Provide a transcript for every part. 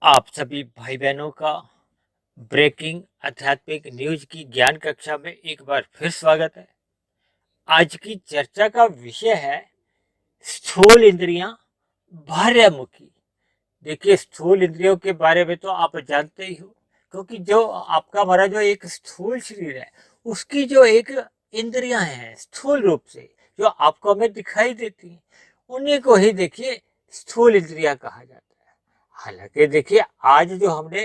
आप सभी भाई बहनों का ब्रेकिंग आध्यात्मिक न्यूज की ज्ञान कक्षा में एक बार फिर स्वागत है। आज की चर्चा का विषय है स्थूल इंद्रियां, बाह्यमुखी। देखिए, स्थूल इंद्रियों के बारे में तो आप जानते ही हो, क्योंकि जो आपका हमारा जो एक स्थूल शरीर है, उसकी जो एक इंद्रियां हैं स्थूल रूप से जो आपको हमें दिखाई देती हैं, उन्हीं को ही देखिए स्थूल इंद्रियां कहा जाता है। हालांकि देखिए, आज जो हमने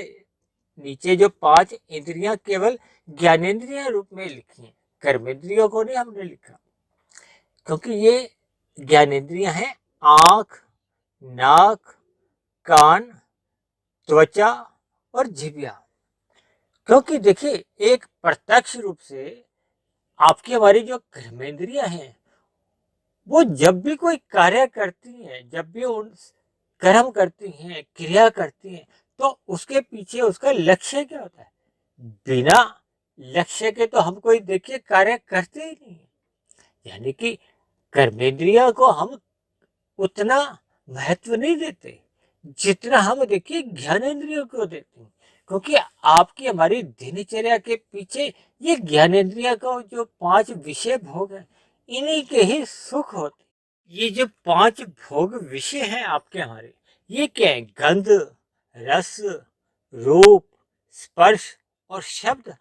नीचे जो 5 इंद्रियां केवल ज्ञानेंद्रिय रूप में लिखी हैं, कर्मेंद्रियों को नहीं हमने लिखा, क्योंकि ये ज्ञानेंद्रियां हैं आंख, नाक, कान, त्वचा और जिह्वा। क्योंकि देखिए, एक प्रत्यक्ष रूप से आपकी हमारी जो कर्मेंद्रियां हैं, वो जब भी कोई कार्य करती हैं, जब भी उन कर्म करती हैं, क्रिया करती हैं, तो उसके पीछे उसका लक्ष्य क्या होता है? बिना लक्ष्य के तो हम कोई देखिए कार्य करते ही नहीं। यानी कि कर्मेंद्रिय को हम उतना महत्व नहीं देते जितना हम देखिए ज्ञानेंद्रियों को देते हैं, क्योंकि आपकी हमारी दिनचर्या के पीछे ये ज्ञानेंद्रिय का जो 5 विषय भोग है, इन्हीं के ही सुख होते। ये जो 5 भोग विषय हैं आपके हमारे, ये क्या है? गंध, रस, रूप, स्पर्श और शब्द।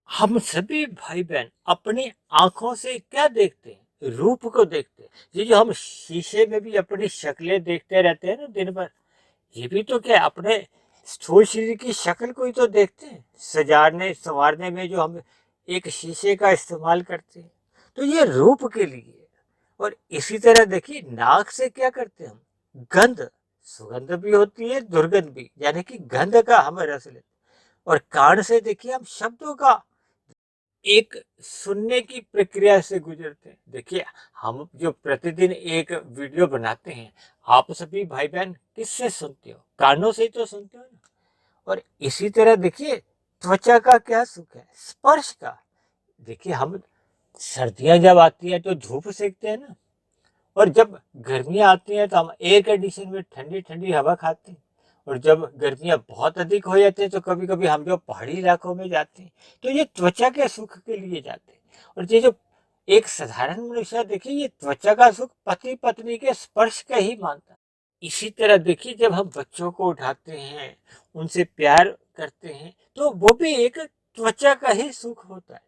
हम सभी भाई बहन अपनी आंखों से क्या देखते हैं? रूप को देखते हैं। ये जो हम शीशे में भी अपनी शक्लें देखते रहते हैं ना दिन भर, ये भी तो क्या अपने स्थूल शरीर की शक्ल को ही तो देखते हैं। सजाने संवारने में जो हम एक शीशे का इस्तेमाल करते हैं, तो ये रूप के लिए। और इसी तरह देखिए, नाक से क्या करते हैं हम? गंध, सुगंध भी होती है, दुर्गंध भी, यानी कि गंध का हम रस लेते हैं। और कान से देखिए हम शब्दों का एक सुनने की प्रक्रिया से गुजरते हैं। देखिए, हम जो प्रतिदिन एक वीडियो बनाते हैं, आप सभी भाई बहन किससे सुनते हो? कानों से ही तो सुनते हो ना। और इसी तरह देखिए, त्वचा का क्या सुख है? स्पर्श का। देखिए, हम सर्दियां जब आती है तो धूप सेकते हैं ना, और जब गर्मियां आती हैं तो हम एयर कंडीशन में ठंडी ठंडी हवा खाते हैं। और जब गर्मियां बहुत अधिक हो जाती हैं तो कभी कभी हम जो पहाड़ी इलाकों में जाते हैं, तो ये त्वचा के सुख के लिए जाते हैं। और ये जो एक साधारण मनुष्य देखिए, ये त्वचा का सुख पति पत्नी के स्पर्श का ही मानता है। इसी तरह देखिए, जब हम बच्चों को उठाते हैं, उनसे प्यार करते हैं, तो वो भी एक त्वचा का ही सुख होता है।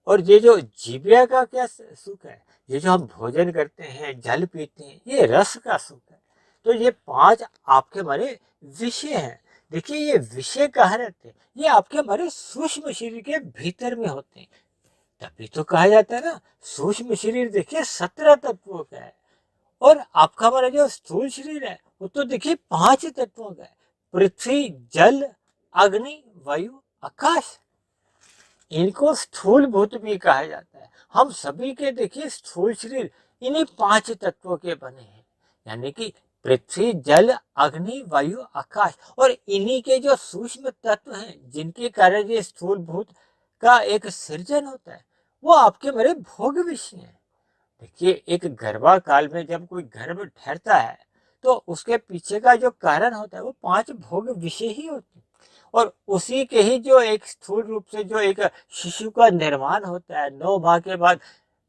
और ये जो जीभिया का क्या सुख है? ये जो हम भोजन करते हैं, जल पीते हैं, ये रस का सुख है। तो ये 5 आपके हमारे विषय हैं। देखिए, ये विषय कहाँ रहते हैं? ये आपके हमारे सूक्ष्म शरीर के भीतर में होते हैं। तभी तो कहा जाता है ना, सूक्ष्म शरीर देखिए 17 तत्वों का है। और आपका हमारा जो स्थूल शरीर है, वो तो देखिए 5 तत्वों का है। पृथ्वी, जल, अग्नि, वायु, आकाश। इनको स्थूल भूत भी कहा जाता है। हम सभी के देखिए स्थूल शरीर इन्हीं 5 तत्वों के बने हैं, यानी कि पृथ्वी, जल, अग्नि, वायु, आकाश। और इन्हीं के जो सूक्ष्म तत्व हैं, जिनके कारण ये स्थूल भूत का एक सृजन होता है, वो आपके मेरे भोग विषय हैं। देखिए, एक गर्भा काल में जब कोई गर्भ ठहरता है, तो उसके पीछे का जो कारण होता है, वो 5 भोग विषय ही होते हैं। और उसी के ही जो एक स्थूल रूप से जो एक शिशु का निर्माण होता है, 9 माह के बाद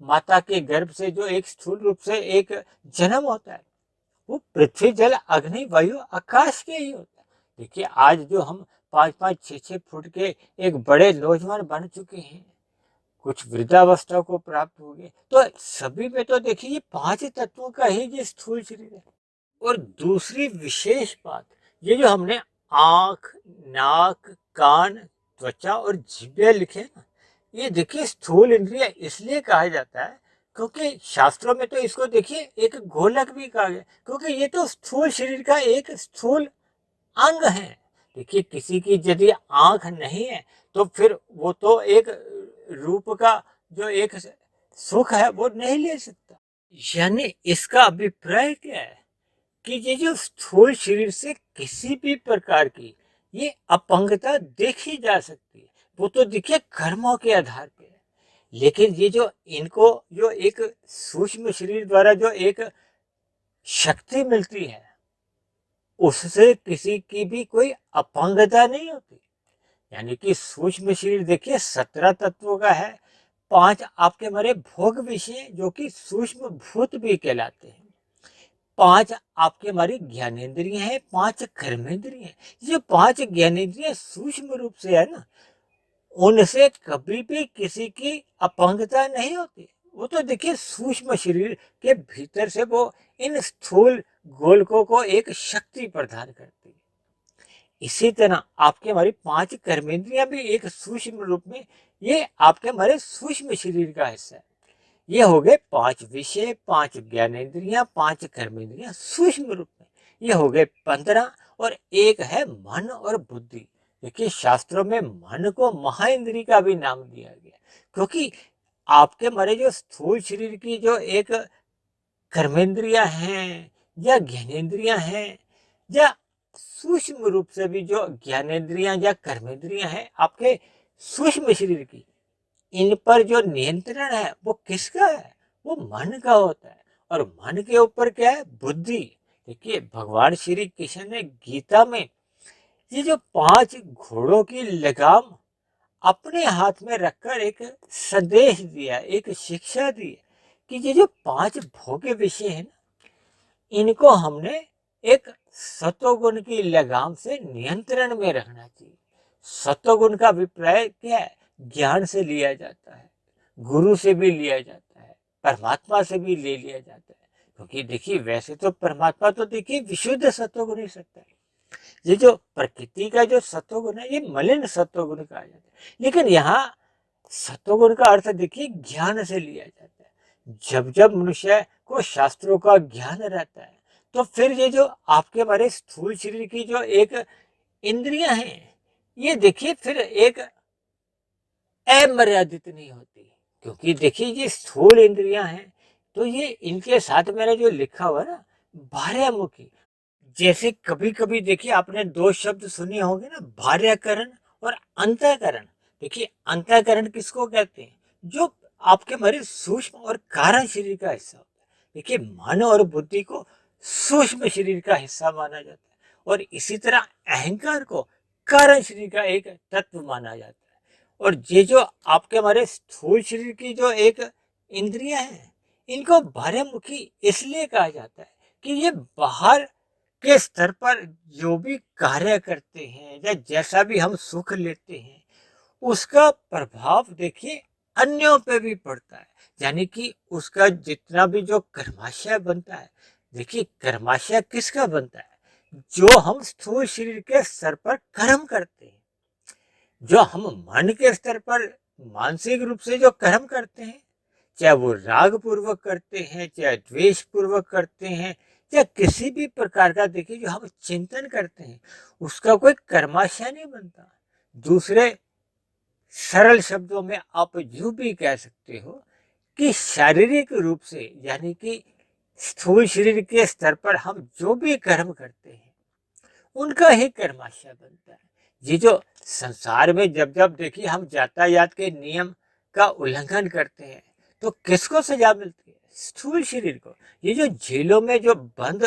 माता के गर्भ से जो एक स्थूल रूप से एक जन्म होता है, वो पृथ्वी, जल, अग्नि, वायु, आकाश के ही होता है। देखिए, आज जो हम 5-5, 6-6 फुट के एक बड़े नौजवान बन चुके हैं, कुछ वृद्धावस्था को प्राप्त हो गए, तो सभी में तो देखिए ये 5 तत्वों का ही ये स्थूल शरीर है। और दूसरी विशेष बात, ये जो हमने आंख, नाक, कान, त्वचा और जिह्वा लिखे ना, ये देखिए स्थूल इंद्रिय इसलिए कहा जाता है, क्योंकि शास्त्रों में तो इसको देखिए एक गोलक भी कहा गया, क्योंकि ये तो स्थूल शरीर का एक स्थूल अंग है। देखिए, किसी की यदि आंख नहीं है, तो फिर वो तो एक रूप का जो एक सुख है वो नहीं ले सकता। यानी इसका अभिप्राय क्या है कि ये जो स्थूल शरीर से किसी भी प्रकार की ये अपंगता देखी जा सकती है, वो तो देखिए कर्मों के आधार पे है। लेकिन ये जो इनको जो एक सूक्ष्म शरीर द्वारा जो एक शक्ति मिलती है, उससे किसी की भी कोई अपंगता नहीं होती। यानी कि सूक्ष्म शरीर देखिए 17 तत्वों का है। 5 आपके हमारे भोग विषय जो कि सूक्ष्म भूत भी कहलाते हैं। 5 आपके हमारी ज्ञानेंद्रिय हैं, 5 कर्मेंद्रिय हैं। ये 5 ज्ञानेंद्रिय सूक्ष्म रूप से है ना, उनसे कभी भी किसी की अपंगता नहीं होती। वो तो देखिए सूक्ष्म शरीर के भीतर से वो इन स्थूल गोलकों को एक शक्ति प्रदान करती है। इसी तरह आपके हमारी 5 कर्मेंद्रियां भी एक सूक्ष्म रूप में, ये आपके हमारे सूक्ष्म शरीर का हिस्सा है। ये हो गए 5 विषय, 5 ज्ञानेंद्रियां, 5 कर्मेंद्रियां सूक्ष्म रूप में। ये हो गए 15 और एक है मन और बुद्धि। देखिए शास्त्रों में मन को महाइंद्री का भी नाम दिया गया, क्योंकि आपके हमारे जो स्थूल शरीर की जो एक कर्मेंद्रियां हैं या ज्ञानेंद्रियां हैं, या सूक्ष्म रूप से भी जो ज्ञानेंद्रियां या कर्मेंद्रियां हैं आपके सूक्ष्म शरीर की, इन पर जो नियंत्रण है वो किसका है? वो मन का होता है। और मन के ऊपर क्या है? बुद्धि। देखिए भगवान श्री कृष्ण ने गीता में ये जो 5 घोड़ों की लगाम अपने हाथ में रखकर एक संदेश दिया, एक शिक्षा दी कि ये जो 5 भोग्य विषय है ना, इनको हमने एक सतोगुण की लगाम से नियंत्रण में रखना चाहिए। सतोगुण का अभिप्राय क्या है? ज्ञान से लिया जाता है, गुरु से भी लिया जाता है, परमात्मा से भी ले लिया जाता है। क्योंकि देखिए वैसे तो परमात्मा तो देखिए विशुद्ध सत्वगुण ही सकता है। ये जो प्रकृति का जो सत्वगुण है ये मलिन सत्वगुण कहा जाता है। लेकिन यहाँ सत्वगुण का अर्थ देखिए ज्ञान से लिया जाता है। जब जब मनुष्य को शास्त्रों का ज्ञान रहता है तो फिर ये जो आपके हमारे स्थूल शरीर की जो एक इंद्रियां हैं, ये देखिए फिर एक अमर्यादित नहीं होती। क्योंकि देखिए ये स्थूल इंद्रियां हैं तो ये इनके साथ मैंने जो लिखा हुआ ना, बाह्यमुखी। जैसे कभी कभी देखिए आपने 2 शब्द सुने होंगे ना, बाह्यकरण और अंतःकरण। देखिए अंतःकरण किसको कहते हैं? जो आपके हमारे सूक्ष्म और कारण शरीर का हिस्सा होता है। देखिए मन और बुद्धि को सूक्ष्म शरीर का हिस्सा माना जाता है, और इसी तरह अहंकार को कारण शरीर का एक तत्व माना जाता है। और ये जो आपके हमारे स्थूल शरीर की जो एक इंद्रियां हैं, इनको बाह्यमुखी इसलिए कहा जाता है कि ये बाहर के स्तर पर जो भी कार्य करते हैं या जैसा भी हम सुख लेते हैं, उसका प्रभाव देखिए अन्यों पे भी पड़ता है। यानी कि उसका जितना भी जो कर्माशय बनता है, देखिए कर्माशय किसका बनता है? जो हम स्थूल शरीर के स्तर पर कर्म करते हैं, जो हम मन के स्तर पर मानसिक रूप से जो कर्म करते हैं, चाहे वो राग पूर्वक करते हैं, चाहे द्वेष पूर्वक करते हैं, या किसी भी प्रकार का देखिए जो हम चिंतन करते हैं, उसका कोई कर्माशय नहीं बनता। दूसरे सरल शब्दों में आप यूं भी कह सकते हो कि शारीरिक रूप से, यानी कि स्थूल शरीर के स्तर पर हम जो भी कर्म करते हैं उनका ही कर्माशय बनता है। ये जो संसार में जब जब देखिए हम यातायात के नियम का उल्लंघन करते हैं तो किसको सजा मिलती है? स्थूल शरीर को। ये जो जेलों में जो बंद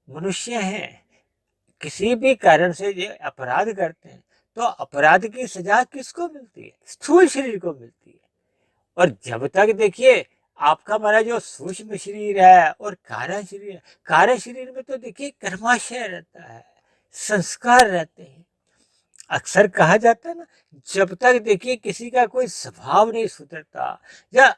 मनुष्य हैं, किसी भी कारण से ये अपराध करते हैं तो अपराध की सजा किसको मिलती है? स्थूल शरीर को मिलती है। और जब तक देखिए आपका हमारा जो सूक्ष्म शरीर है और कारण शरीर है, कारण शरीर में तो देखिए कर्माशय रहता है, संस्कार रहते हैं। अक्सर कहा जाता है ना, जब तक देखिए किसी का कोई स्वभाव नहीं सुधरता, या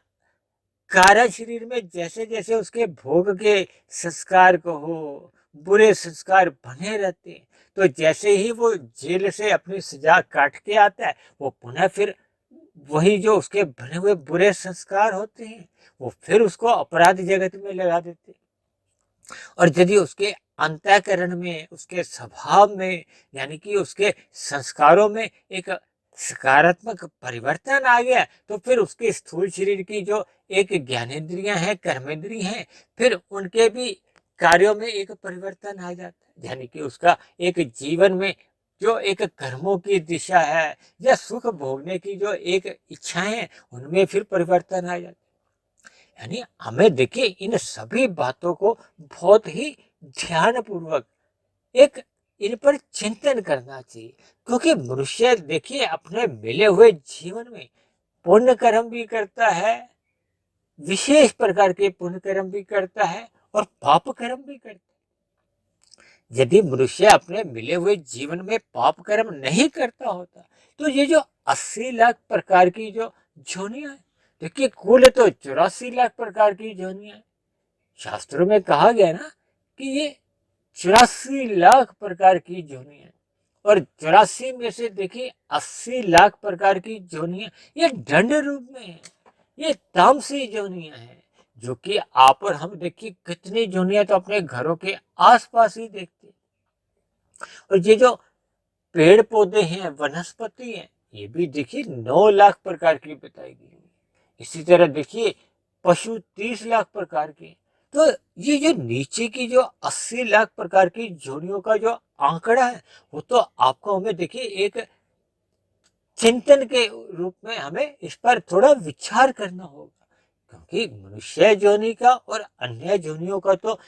कारण शरीर में जैसे जैसे उसके भोग के संस्कार को हो, बुरे संस्कार बने रहते हैं, तो जैसे ही वो जेल से अपनी सजा काट के आता है, वो पुनः फिर वही जो उसके बने हुए बुरे संस्कार होते हैं वो फिर उसको अपराध जगत में लगा देते हैं। और यदि उसके अंतःकरण में, उसके स्वभाव में, यानी कि उसके संस्कारों में एक सकारात्मक परिवर्तन आ गया तो फिर उसके स्थूल शरीर की जो एक ज्ञानेंद्रियां हैं, कर्मेंद्रिय हैं, फिर उनके भी कार्यों में एक परिवर्तन आ जाता है। यानी कि उसका एक जीवन में जो एक कर्मों की दिशा है या सुख भोगने की जो एक इच्छाएं हैं, उनमें फिर परिवर्तन आ जाता है। यानी हमें देखिए इन सभी बातों को बहुत ही ध्यान पूर्वक एक इन पर चिंतन करना चाहिए, क्योंकि मनुष्य देखिए अपने मिले हुए जीवन में पुण्य कर्म भी करता है, विशेष प्रकार के पुण्य कर्म भी करता है और पाप कर्म भी करता है। यदि मनुष्य अपने मिले हुए जीवन में पाप कर्म नहीं करता होता तो ये जो 80 लाख प्रकार की जो जोनियां है, देखिए कुल तो 84 लाख प्रकार की जोनियां है। शास्त्रों में कहा गया ना कि ये 84 लाख प्रकार की जोनियां है, और 84 में से देखिए 80 लाख प्रकार की जोनियां ये दंड रूप में है, ये तामसी जोनियां हैं, जो कि आप और हम देखिए कितनी जोनियां तो अपने घरों के आसपास ही देखते हैं। और ये जो पेड़ पौधे हैं, वनस्पति हैं, ये भी देखिए 9 लाख प्रकार की बताई गई है। इसी तरह देखिए पशु 30 लाख प्रकार के। तो ये जो नीचे की जो 80 लाख प्रकार की जोड़ियों का जो आंकड़ा है, वो तो आपको हमें देखिए एक चिंतन के रूप में हमें इस पर थोड़ा विचार करना होगा, क्योंकि मनुष्य जोनि का और अन्य जोनियों का तो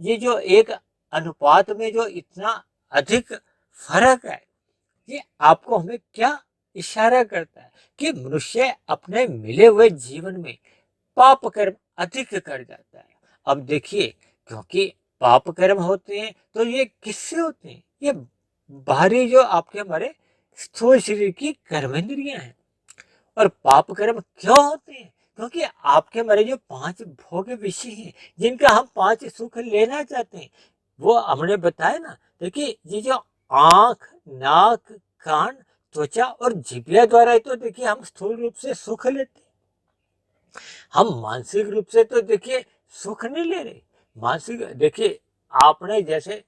ये जो एक अनुपात में जो इतना अधिक फर्क है, ये आपको हमें क्या इशारा करता है कि मनुष्य अपने मिले हुए जीवन में पाप कर्म अधिक कर जाता है। अब देखिए, क्योंकि पाप कर्म होते हैं तो ये किससे होते हैं? ये बाहरी जो आपके हमारे स्थूल शरीर की कर्मेंद्रियां हैं। और पाप कर्म क्यों होते हैं? क्योंकि आपके हमारे जो 5 भोग विषय हैं, जिनका हम 5 सुख लेना चाहते हैं, वो हमने बताया ना। देखिए ये जो आंख, नाक, कान, त्वचा और जिह्वा द्वारा तो देखिए हम स्थूल रूप से सुख लेते हैं। हम मानसिक रूप से तो देखिए सुख नहीं ले रहे। मानसिक देखिए, आपने जैसे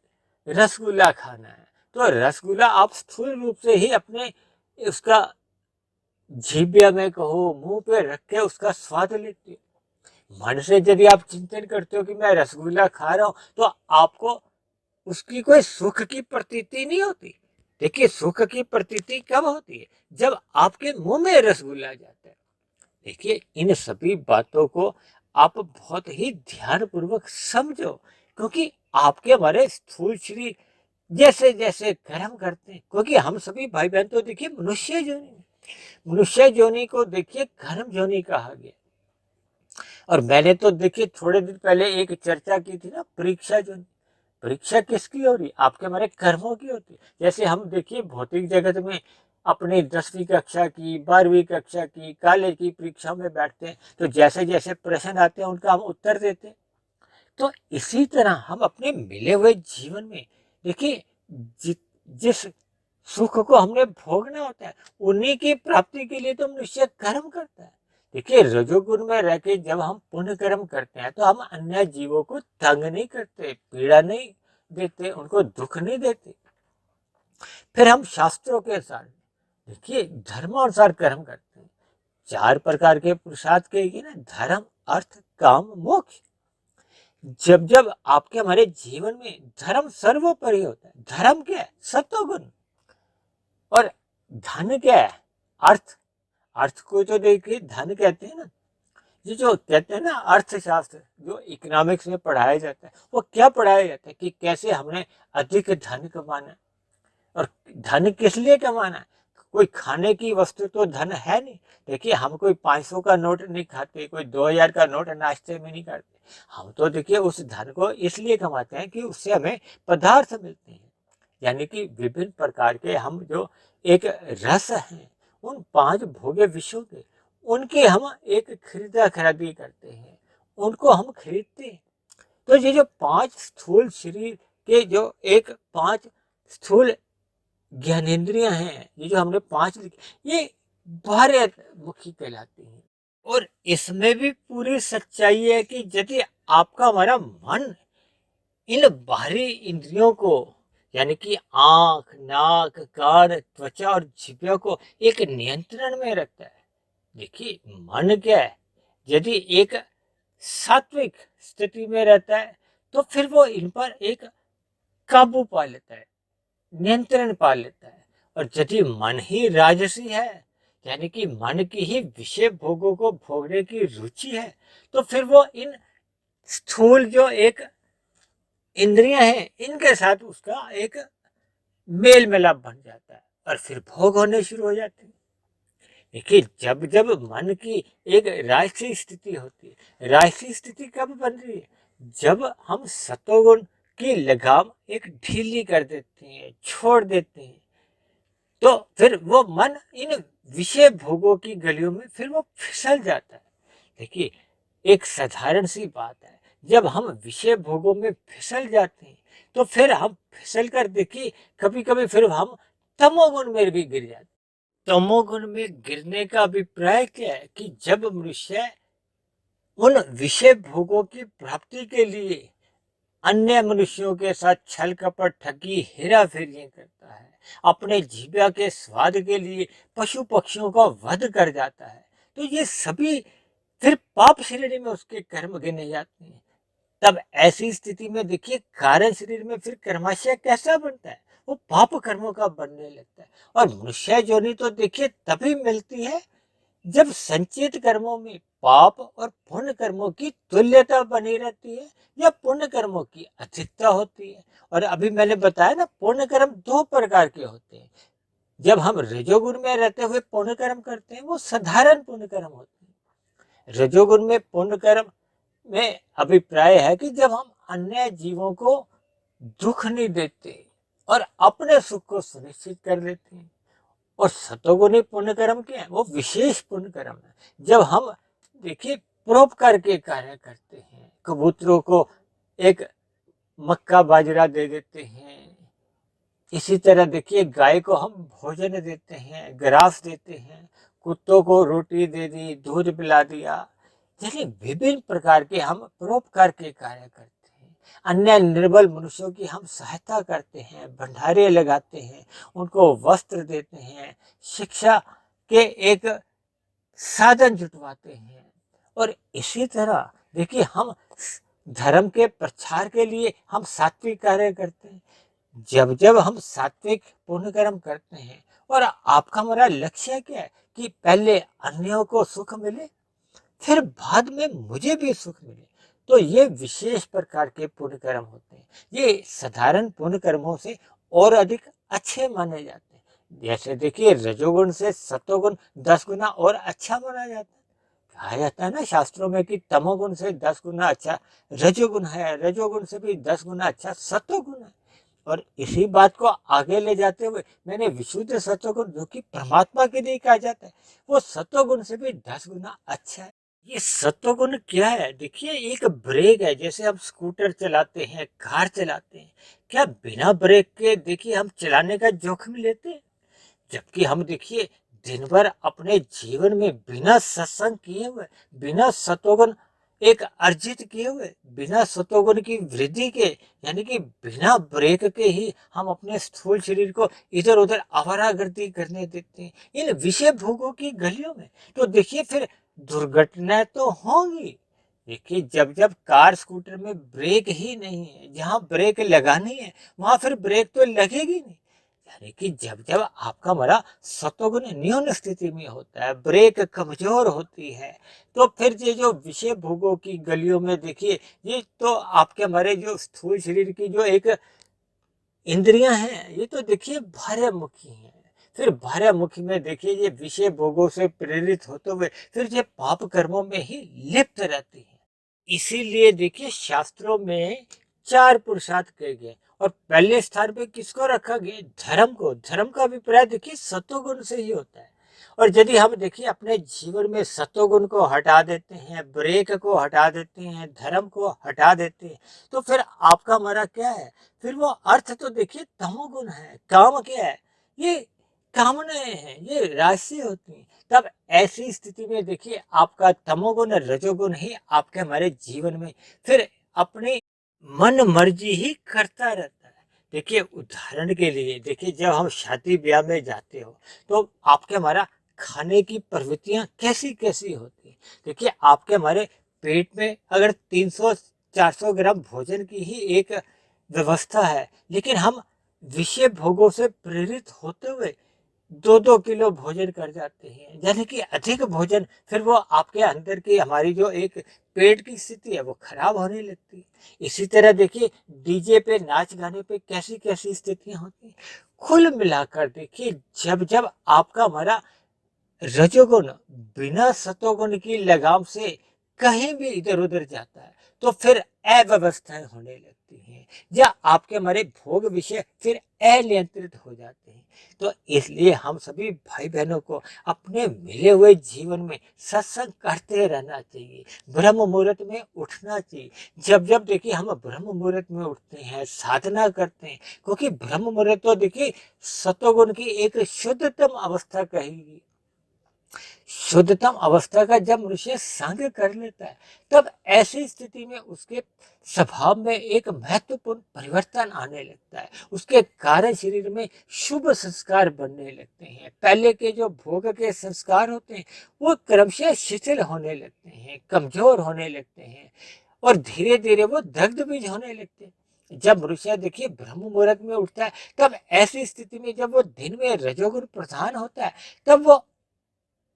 रसगुल्ला खाना है तो रसगुल्ला आप स्थूल रूप से ही अपने उसका जीभ में कहो, मुंह पे रख के उसका स्वाद लेते हो। मन से यदि आप चिंतन करते हो कि मैं रसगुल्ला खा रहा हूं, तो आपको उसकी कोई सुख की प्रतीति नहीं होती। देखिए सुख की प्रतीति कब होती है? जब आपके मुंह में रसगुल्ला जाता है। देखिए इन सभी बातों को आप बहुत ही ध्यान पूर्वक समझो, क्योंकि आपके हमारे स्थूल शरीर जैसे जैसे कर्म करते हैं, क्योंकि हम सभी भाई बहन तो देखिए मनुष्य जोनि को देखिए कर्म जोनि कहा गया। और मैंने तो देखिए थोड़े दिन पहले एक चर्चा की थी ना, परीक्षा जोनि। परीक्षा किसकी हो रही? आपके हमारे कर्मों की होती है। जैसे हम देखिए भौतिक जगत में अपनी 10वीं कक्षा की, 12वीं कक्षा की, कॉलेज की परीक्षा में बैठते हैं, तो जैसे जैसे प्रश्न आते हैं उनका हम उत्तर देते हैं। तो इसी तरह हम अपने मिले हुए जीवन में देखिए जिस सुख को हमने भोगना होता है, उन्हीं की प्राप्ति के लिए तो मनुष्य कर्म करता है। देखिए रजोगुण में रह के जब हम पुण्य कर्म करते हैं तो हम अन्य जीवों को तंग नहीं करते, पीड़ा नहीं देते, उनको दुख नहीं देते। फिर हम शास्त्रों के अनुसार देखिए धर्मानुसार कर्म करते हैं। 4 प्रकार के पुरुषार्थ कहेगी ना, धर्म, अर्थ, काम, मोक्ष। जब जब आपके हमारे जीवन में धर्म सर्वोपरि होता है। धर्म क्या है? सत्वगुण। और धन क्या है? अर्थ। अर्थ को जो देखिए धन कहते हैं ना। ये जो कहते हैं ना अर्थशास्त्र, जो इकोनॉमिक्स में पढ़ाया जाता है, वो क्या पढ़ाया जाता है कि कैसे हमने अधिक धन कमाना है। और धन किस लिए कमाना है? कोई खाने की वस्तु तो धन है नहीं। देखिए हम कोई 500 का नोट नहीं खाते, कोई 2000 का नोट नाश्ते में नहीं करते। हम तो देखिए उस धन को इसलिए कमाते हैं कि उससे हमें पदार्थ मिलते हैं, यानी कि विभिन्न प्रकार के हम जो एक रस हैं, उन 5 भोग्य विषयों के, उनके हम एक खरीदा खरीदी करते हैं, उनको हम खरीदते हैं। तो ये जो 5 स्थूल शरीर के जो एक 5 स्थूल ज्ञानेंद्रियां हैं, ये जो हमने 5 लिखी, ये बाहर मुखी कहलाती हैं। और इसमें भी पूरी सच्चाई है कि यदि आपका हमारा मन इन बाहरी इंद्रियों को, यानी कि आंख, नाक, कान, त्वचा और जिह्वा को एक नियंत्रण में रखता है। देखिए मन क्या है? यदि एक सात्विक स्थिति में रहता है तो फिर वो इन पर एक काबू पा लेता है, नियंत्रण पा लेता है। और यदि मन ही राजसी है, यानी कि मन की ही विषय भोगों को भोगने की रुचि है, तो फिर वो इन स्थूल जो एक इंद्रियां हैं इनके साथ उसका एक मेल मिलाप बन जाता है और फिर भोग होने शुरू हो जाते हैं। देखिए जब जब मन की एक राष्ट्रीय स्थिति होती है, राष्ट्रीय स्थिति कब बन रही है? जब हम सतोगुण की लगाम एक ढीली कर देते हैं, छोड़ देते हैं, तो फिर वो मन इन विषय भोगों की गलियों में फिर वो फिसल जाता है। देखिए एक साधारण सी बात है, जब हम विषय भोगों में फिसल जाते हैं तो फिर हम फिसल कर देखिए कभी कभी फिर हम तमोगुण में भी गिर जाते हैं। तमोगुण में गिरने का अभिप्राय क्या है कि जब मनुष्य उन विषय भोगों की प्राप्ति के लिए अन्य मनुष्यों के साथ छल कपट ठगी हेरा फेरी करता है, अपने जीविका के स्वाद के लिए पशु पक्षियों का वध कर जाता है, तो ये सभी फिर पाप श्रेणी में उसके कर्म गिने जाते हैं। तब ऐसी स्थिति में देखिए कारण शरीर में फिर कर्माशय कैसा बनता है? वो पाप कर्मों का बनने लगता है। और मनुष्य योनि तो देखिए तभी मिलती है जब संचित कर्मों में पाप और पुण्य कर्मों की तुल्यता बनी रहती है या पुण्य कर्मों की अधिकता होती है। और अभी मैंने बताया ना पुण्य कर्म दो प्रकार के होते हैं। जब हम रजोगुण में रहते हुए पुण्य कर्म करते हैं वो साधारण पुण्य कर्म होते हैं। रजोगुण में पुण्य कर्म में अभिप्राय है कि जब हम अन्य जीवों को दुख नहीं देते और अपने सुख को सुनिश्चित कर लेते हैं। और सतोगुणी पुण्य कर्म क्या है? वो विशेष पुण्य कर्म है जब हम देखिए परोपकार के कार्य करते हैं, कबूतरों को एक मक्का बाजरा दे देते हैं, इसी तरह देखिए गाय को हम भोजन देते हैं, ग्रास देते हैं, कुत्तों को रोटी दे दी, दूध पिला दिया, यानी विभिन्न प्रकार के हम परोपकार के कार्य करते हैं। अन्य निर्बल मनुष्यों की हम सहायता करते हैं, भंडारे लगाते हैं, उनको वस्त्र देते हैं, शिक्षा के एक साधन जुटवाते हैं। और इसी तरह देखिए हम धर्म के प्रचार के लिए हम सात्विक कार्य करते हैं। जब जब हम सात्विक पुण्य कर्म करते हैं और आपका हमारा लक्ष्य क्या है कि पहले अन्यों को सुख मिले फिर बाद में मुझे भी सुख मिले, तो ये विशेष प्रकार के पुण्य कर्म होते हैं। ये साधारण पुण्य कर्मों से और अधिक अच्छे माने जाते हैं। जैसे देखिए रजोगुण से सतोगुण 10 गुना और अच्छा माना जाता है। कहा जाता है ना शास्त्रों में कि तमोगुण से 10 गुना अच्छा रजोगुण है, रजोगुण से भी 10 गुना अच्छा सतोगुण है। और इसी बात को आगे ले जाते हुए मैंने विशुद्ध सत्वगुण जो कि परमात्मा के लिए कहा जाता है वो सत्वगुण से भी 10 गुना अच्छा है। ये सत्वगुण क्या है? देखिए एक ब्रेक है, जैसे हम स्कूटर चलाते हैं, कार चलाते हैं, क्या बिना ब्रेक के देखिए हम चलाने का जोखिम लेते हैं? जबकि हम देखिए दिन भर अपने जीवन में बिना सत्संग किए हुए, बिना सत्वगुण एक अर्जित किए हुए, बिना सत्वगुण की वृद्धि के, यानी कि बिना ब्रेक के ही हम अपने स्थूल शरीर को इधर उधर आवारागर्दी करने देते हैं इन विषय भोगों की गलियों में, तो देखिए फिर दुर्घटनाएं तो होंगी। देखिए जब जब कार स्कूटर में ब्रेक ही नहीं है, जहां ब्रेक लगानी है वहां फिर ब्रेक तो लगेगी नहीं। यानी कि जब जब आपका हमारा सत्वगुण न्यून स्थिति में होता है, ब्रेक कमजोर होती है, तो फिर ये जो विषय भोगों की गलियों में देखिए ये तो आपके हमारे जो स्थूल शरीर की जो एक इंद्रियां हैं ये तो देखिए भार्यमुखी हैं। फिर भार्यमुखी में देखिए ये विषय भोगों से प्रेरित होते हुए फिर ये पाप कर्मों में ही लिप्त रहती है। इसीलिए देखिए शास्त्रों में 4 पुरुषार्थ कहे गए और पहले स्थान पे किसको रखा गया? धर्म को। धर्म का अभिप्राय देखिए सत्वगुण से ही होता है। और यदि हम देखिए अपने जीवन में सत्वगुण को हटा देते हैं, ब्रेक को हटा देते हैं, धर्म को हटा देते हैं, तो फिर आपका हमारा क्या है? फिर वो अर्थ तो देखिए तमोगुण है। काम क्या है? ये कामनाएं हैं, ये राशि होती हैं। तब ऐसी स्थिति में देखिए आपका तमोगुण रजोगुण ही आपके हमारे जीवन में फिर अपनी मन मर्जी ही करता रहता है। देखिए उदाहरण के लिए देखिए जब हम शादी ब्याह में जाते हो तो आपके हमारा खाने की प्रवृत्तियां कैसी कैसी होती है। देखिए आपके हमारे पेट में अगर 300-400 ग्राम भोजन की ही एक व्यवस्था है, लेकिन हम विषय भोगों से प्रेरित होते हुए 2-2 किलो भोजन कर जाते हैं, यानी कि अधिक भोजन, फिर वो आपके अंदर की हमारी जो एक पेट की स्थिति है वो खराब होने लगती है। इसी तरह देखिए डीजे पे नाच गाने पे कैसी-कैसी स्थितियाँ होती हैं। कुल मिलाकर देखिए जब आपका हमारा रजोगुण बिना सतोगुण की लगाम से कहीं भी इधर-उधर जाता है, तो फिर अव्यवस्थाएँ होने लगती हैं या आपके हमारे भोग विषय फिर अनियंत्रित हो जाते हैं। तो इसलिए हम सभी भाई-बहनों को अपने मिले हुए जीवन में सत्संग करते रहना चाहिए, ब्रह्म मुहूर्त में उठना चाहिए। जब-जब देखिए हम ब्रह्म मुहूर्त में उठते हैं, साधना करते हैं, क्योंकि ब्रह्म मुहूर्त तो देखिए सतोगुण की एक शुद्धतम अवस्था कही शुद्धतम अवस्था का जब मनुष्य संग कर लेता है, तब ऐसी स्थिति में उसके स्वभाव में एक महत्वपूर्ण परिवर्तन आने लगता है। उसके कारण शरीर में शुभ संस्कार बनने लगते हैं। पहले के जो भोग के संस्कार होते हैं, वो क्रमशः शिथिल होने लगते हैं, कमजोर होने लगते हैं और धीरे-धीरे वो दग्ध-बीज होने लगते हैं। जब मनुष्य देखिए ब्रह्म मुहूर्त में उठता है, तब ऐसी स्थिति में जब वो दिन में रजोगुण प्रधान होता है, तब वो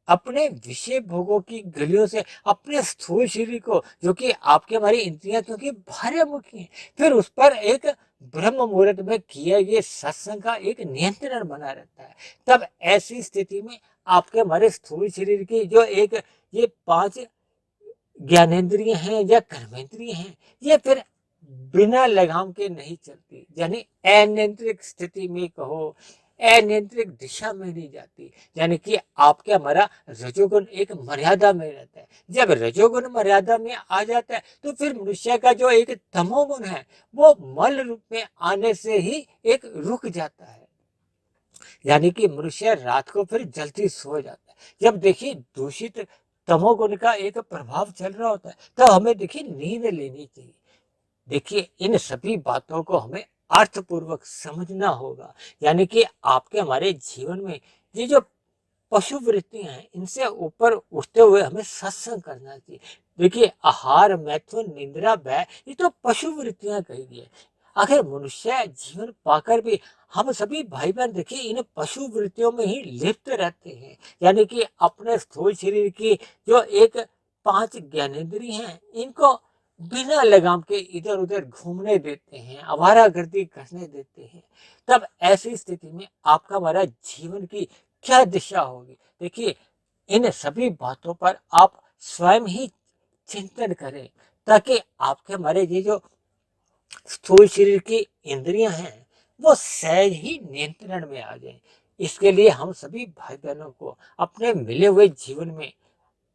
अपने विषय भोगों की गलियों से अपने स्थूल शरीर को, जो कि आपकी हमारी इंद्रियां क्योंकि भार्यमुखी हैं, फिर उस पर एक ब्रह्म मुहूर्त में किए गए सत्संग का एक नियंत्रण बना रहता है। तब ऐसी स्थिति में आपके हमारे स्थूल शरीर की जो एक ये 5 ज्ञानेंद्रिय हैं या कर्मेंद्रिय हैं, ये फिर बिना लगाम के नहीं चलती, यानी अनियंत्रित स्थिति में कहो, अनियंत्रित दिशा में नहीं जाती, यानी कि आपके हमारा रजोगुण एक मर्यादा में रहता है। जब रजोगुण मर्यादा में आ जाता है, तो फिर मनुष्य का जो एक तमोगुण है, वो मल रूप में आने से ही एक रुक जाता है, यानी कि मनुष्य रात को फिर जल्दी सो जाता है। जब देखिए दूषित तमोगुण का एक प्रभाव चल रहा होता है, तो हमें देखिए नींद लेनी चाहिए। देखिए इन सभी बातों को हमें अर्थपूर्वक समझना होगा, यानी कि आपके हमारे जीवन में ये जो पशु वृत्तियां हैं, इनसे ऊपर उठते हुए हमें सत्संग करना चाहिए। देखिए आहार मैथुन निंद्रा भय, ये तो पशु वृत्तियां कही गई है। आखिर मनुष्य जीवन पाकर भी हम सभी भाई बहन देखिए इन पशु वृत्तियों में ही लिप्त रहते हैं, यानी कि अपने स्थूल शरीर की जो एक 5 ज्ञानेंद्रिय हैं, इनको बिना लगाम के इधर उधर घूमने देते हैं, आवारागर्दी करने देते हैं। तब ऐसी स्थिति में आपका हमारा जीवन की क्या दिशा होगी? देखिए इन सभी बातों पर आप स्वयं ही चिंतन करें, ताकि आपके हमारे ये जो स्थूल शरीर की इंद्रियां हैं, वो सहज ही नियंत्रण में आ जाए। इसके लिए हम सभी भाई बहनों को अपने मिले हुए जीवन में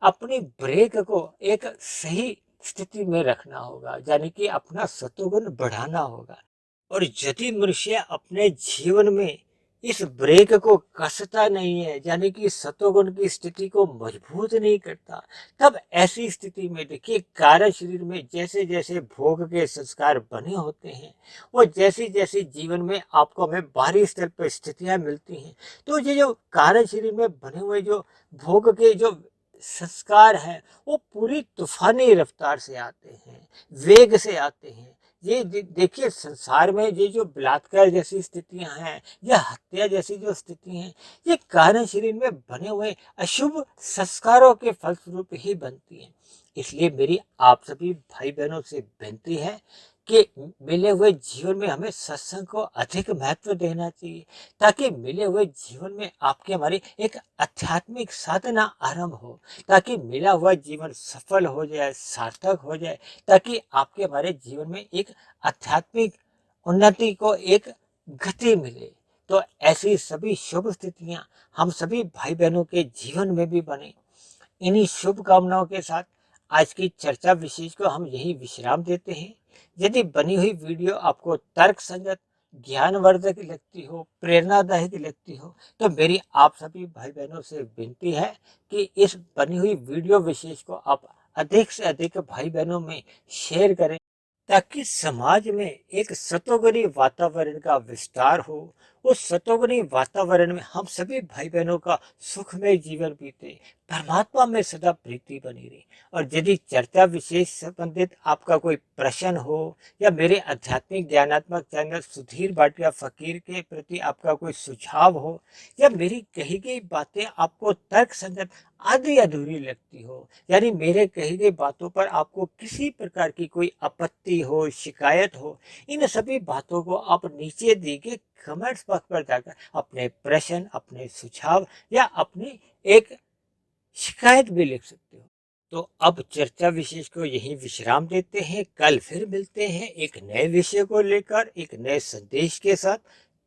अपनी ब्रेक को एक सही स्थिति में रखना होगा, यानी कि अपना सत्वगुण बढ़ाना होगा। और यदि मनुष्य अपने जीवन में इस ब्रेक को कसता नहीं है, यानी कि सत्वगुण की स्थिति को मजबूत नहीं करता, तब ऐसी स्थिति में देखिए कार्य शरीर में जैसे जैसे भोग के संस्कार बने होते हैं, वो जैसी जैसी जीवन में आपको हमें बाहरी स्तर पर स्थितियां मिलती हैं, तो ये जो कार्य शरीर में बने हुए जो भोग के जो संस्कार हैं, वो पूरी तूफानी रफ्तार से आते हैं, वेग से आते हैं। ये देखिए संसार में ये जो बलात्कार जैसी स्थितियां हैं या हत्या जैसी जो स्थिति हैं, ये कारण शरीर में बने हुए अशुभ संस्कारों के फलस्वरूप ही बनती हैं। इसलिए मेरी आप सभी भाई बहनों से विनती है कि मिले हुए जीवन में हमें सत्संग को अधिक महत्व देना चाहिए, ताकि मिले हुए जीवन में आपके हमारी एक आध्यात्मिक साधना आरंभ हो, ताकि मिला हुआ जीवन सफल हो जाए, सार्थक हो जाए, ताकि आपके हमारे जीवन में एक आध्यात्मिक उन्नति को एक गति मिले। तो ऐसी सभी शुभ स्थितियां हम सभी भाई बहनों के जीवन में भी बने। इन्हीं शुभकामनाओं के साथ आज की चर्चा विशेष को हम यही विश्राम देते हैं। यदि बनी हुई वीडियो आपको तर्क संगत, ज्ञानवर्धक लगती हो, प्रेरणादायक लगती हो, तो मेरी आप सभी भाई बहनों से विनती है कि इस बनी हुई वीडियो विशेष को आप अधिक से अधिक भाई बहनों में शेयर करें, ताकि समाज में एक सतोगुणी वातावरण का विस्तार हो उस सतोगुणी वातावरण में हम सभी भाई बहनों का सुखमय जीवन बीते, परमात्मा में सदा प्रीति बनी रही। और यदि चर्चा विशेष संबंधित आपका कोई प्रश्न हो या मेरे आध्यात्मिक ज्ञानात्मक चैनल सुधीर भाटिया फकीर के प्रति आपका कोई सुझाव हो, या मेरी कही गई बातें आपको तर्क संगत आधी अधूरी लगती हो, यानी मेरे कही गई बातों पर आपको किसी प्रकार की कोई आपत्ति हो, शिकायत हो, इन सभी बातों को आप नीचे दी गए कमेंट्स बॉक्स पर जाकर अपने प्रश्न, अपने सुझाव या अपनी एक शिकायत भी लिख सकते हो। तो अब चर्चा विशेष को यहीं विश्राम देते हैं। कल फिर मिलते हैं एक नए विषय को लेकर, एक नए संदेश के साथ।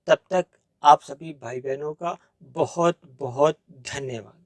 तब तक आप सभी भाई बहनों का बहुत बहुत धन्यवाद।